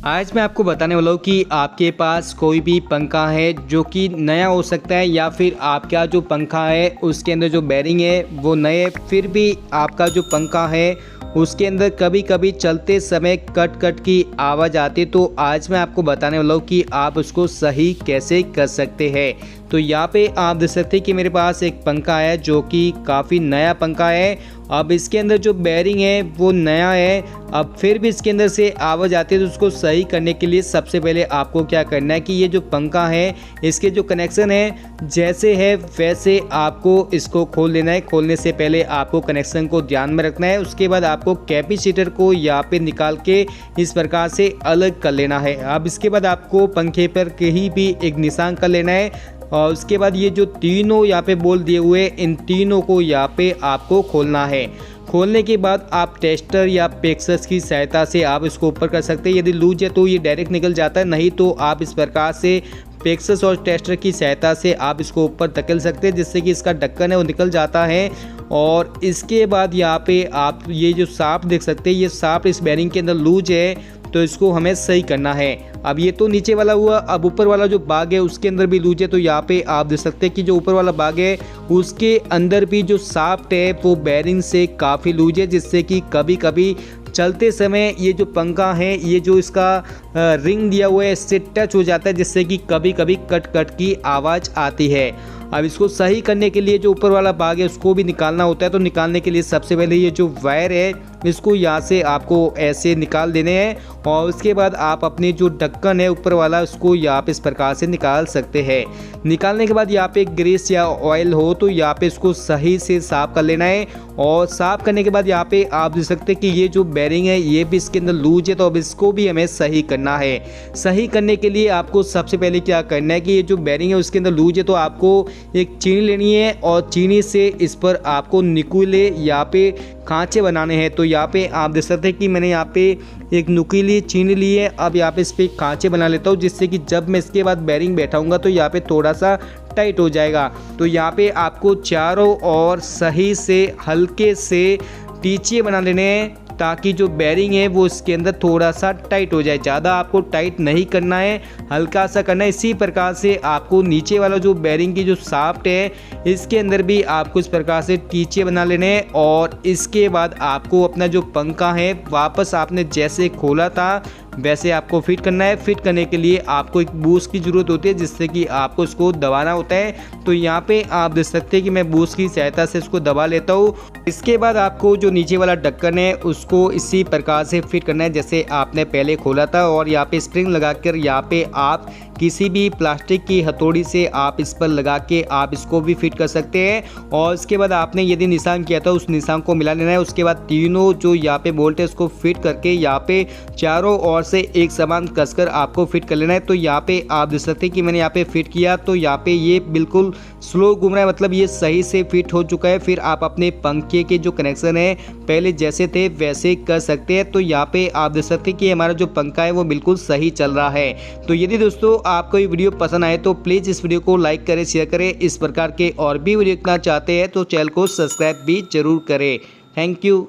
आज मैं आपको बताने वाला हूँ कि आपके पास कोई भी पंखा है जो कि नया हो सकता है या फिर आपका जो पंखा है उसके अंदर जो बेरिंग है वो नए, फिर भी आपका जो पंखा है उसके अंदर कभी कभी चलते समय कट कट की आवाज़ आती है। तो आज मैं आपको बताने वाला हूँ कि आप उसको सही कैसे कर सकते हैं। तो यहाँ पे आप देख सकते हैं कि मेरे पास एक पंखा है जो कि काफ़ी नया पंखा है। अब इसके अंदर जो बेरिंग है वो नया है, अब फिर भी इसके अंदर से आवाज़ आती है। तो उसको सही करने के लिए सबसे पहले आपको क्या करना है कि ये जो पंखा है इसके जो कनेक्शन है जैसे है वैसे आपको इसको खोल लेना है। खोलने से पहले आपको कनेक्शन को ध्यान में रखना है। उसके बाद आपको कैपेसिटर को यहाँ पे निकाल के इस प्रकार से अलग कर लेना है। अब इसके बाद आपको पंखे पर कहीं भी एक निशान कर लेना है और उसके बाद ये जो तीनों यहाँ पे बोल दिए हुए इन तीनों को यहाँ पे आपको खोलना है। खोलने के बाद आप टेस्टर या पेक्सस की सहायता से आप इसको ऊपर कर सकते हैं। यदि लूज है तो ये डायरेक्ट निकल जाता है, नहीं तो आप इस प्रकार से पेक्सस और टेस्टर की सहायता से आप इसको ऊपर धकेल सकते हैं जिससे कि इसका ढक्कन है वो निकल जाता है। और इसके बाद यहाँ पे आप ये जो शाफ्ट देख सकते हैं, ये शाफ्ट इस बेरिंग के अंदर लूज है तो इसको हमें सही करना है। अब ये तो नीचे वाला हुआ, अब ऊपर वाला जो बाग है उसके अंदर भी लूज है। तो यहाँ पे आप देख सकते हैं कि जो ऊपर वाला बाग है उसके अंदर भी जो शाफ्ट है वो बेरिंग से काफ़ी लूज है, जिससे कि कभी कभी चलते समय ये जो पंखा है ये जो इसका रिंग दिया हुआ है इससे टच हो जाता है, जिससे कि कभी कभी कट कट की आवाज़ आती है। अब इसको सही करने के लिए जो ऊपर वाला बाग है उसको भी निकालना होता है। तो निकालने के लिए सबसे पहले ये जो वायर है इसको यहाँ से आपको ऐसे निकाल देने हैं और उसके बाद आप अपने जो ढक्कन है ऊपर वाला उसको यहाँ पे इस प्रकार से निकाल सकते हैं। निकालने के बाद यहाँ पे ग्रीस या ऑयल हो तो यहाँ पे इसको सही से साफ़ कर लेना है। और साफ़ करने के बाद यहाँ पे आप देख सकते हैं कि ये जो बेरिंग है ये भी इसके अंदर लूज है, तो अब इसको भी हमें सही करना है। सही करने के लिए आपको सबसे पहले क्या करना है कि ये जो बेरिंग है उसके अंदर लूज है तो आपको एक चीनी लेनी है और चीनी से इस पर आपको नुकीले यहाँ पे खांचे बनाने हैं। तो यहाँ पे आप देख सकते हैं कि मैंने यहाँ पे एक नुकीली चीनी ली है। अब यहाँ पे इस पर खांचे बना लेता हूँ जिससे कि जब मैं इसके बाद बेरिंग बैठाऊंगा तो यहाँ पे थोड़ा सा टाइट हो जाएगा। तो यहाँ पे आपको चारों ओर सही से हल्के से टीचे बना लेने हैं ताकि जो बेरिंग है वो इसके अंदर थोड़ा सा टाइट हो जाए। ज़्यादा आपको टाइट नहीं करना है, हल्का सा करना है। इसी प्रकार से आपको नीचे वाला जो बेरिंग की जो शाफ्ट है इसके अंदर भी आपको इस प्रकार से टीचे बना लेने हैं। और इसके बाद आपको अपना जो पंखा है वापस आपने जैसे खोला था वैसे आपको फिट करना है। फिट करने के लिए आपको एक बूस्ट की ज़रूरत होती है जिससे कि आपको इसको दबाना होता है। तो यहाँ पे आप देख सकते हैं कि मैं बूस्ट की सहायता से इसको दबा लेता हूँ। इसके बाद आपको जो नीचे वाला ढक्कन है उसको इसी प्रकार से फिट करना है जैसे आपने पहले खोला था। और यहाँ पे स्प्रिंग लगाकर यहाँ पे आप किसी भी प्लास्टिक की हथौड़ी से आप इस पर लगा के आप इसको भी फिट कर सकते हैं। और इसके बाद आपने यदि निशान किया था उस निशान को मिला लेना है। उसके बाद तीनों जो यहाँ पे बोल्ट है उसको फिट करके यहाँ पे चारों ओर से एक समान कसकर आपको फिट कर लेना है। तो यहाँ पे आप देख सकते हैं कि मैंने यहाँ पे फिट किया तो यहाँ पे ये बिल्कुल स्लो घूम रहा है, मतलब ये सही से फिट हो चुका है। फिर आप अपने पंखे के जो कनेक्शन है पहले जैसे थे वैसे कर सकते हैं। तो यहाँ पे आप देख सकते हैं कि हमारा जो पंखा है वो बिल्कुल सही चल रहा है। तो यदि दोस्तों आपको ये वीडियो पसंद आए तो प्लीज़ इस वीडियो को लाइक करें, शेयर करें। इस प्रकार के और भी वीडियो देखना चाहते हैं तो चैनल को सब्सक्राइब भी जरूर करें। Thank you.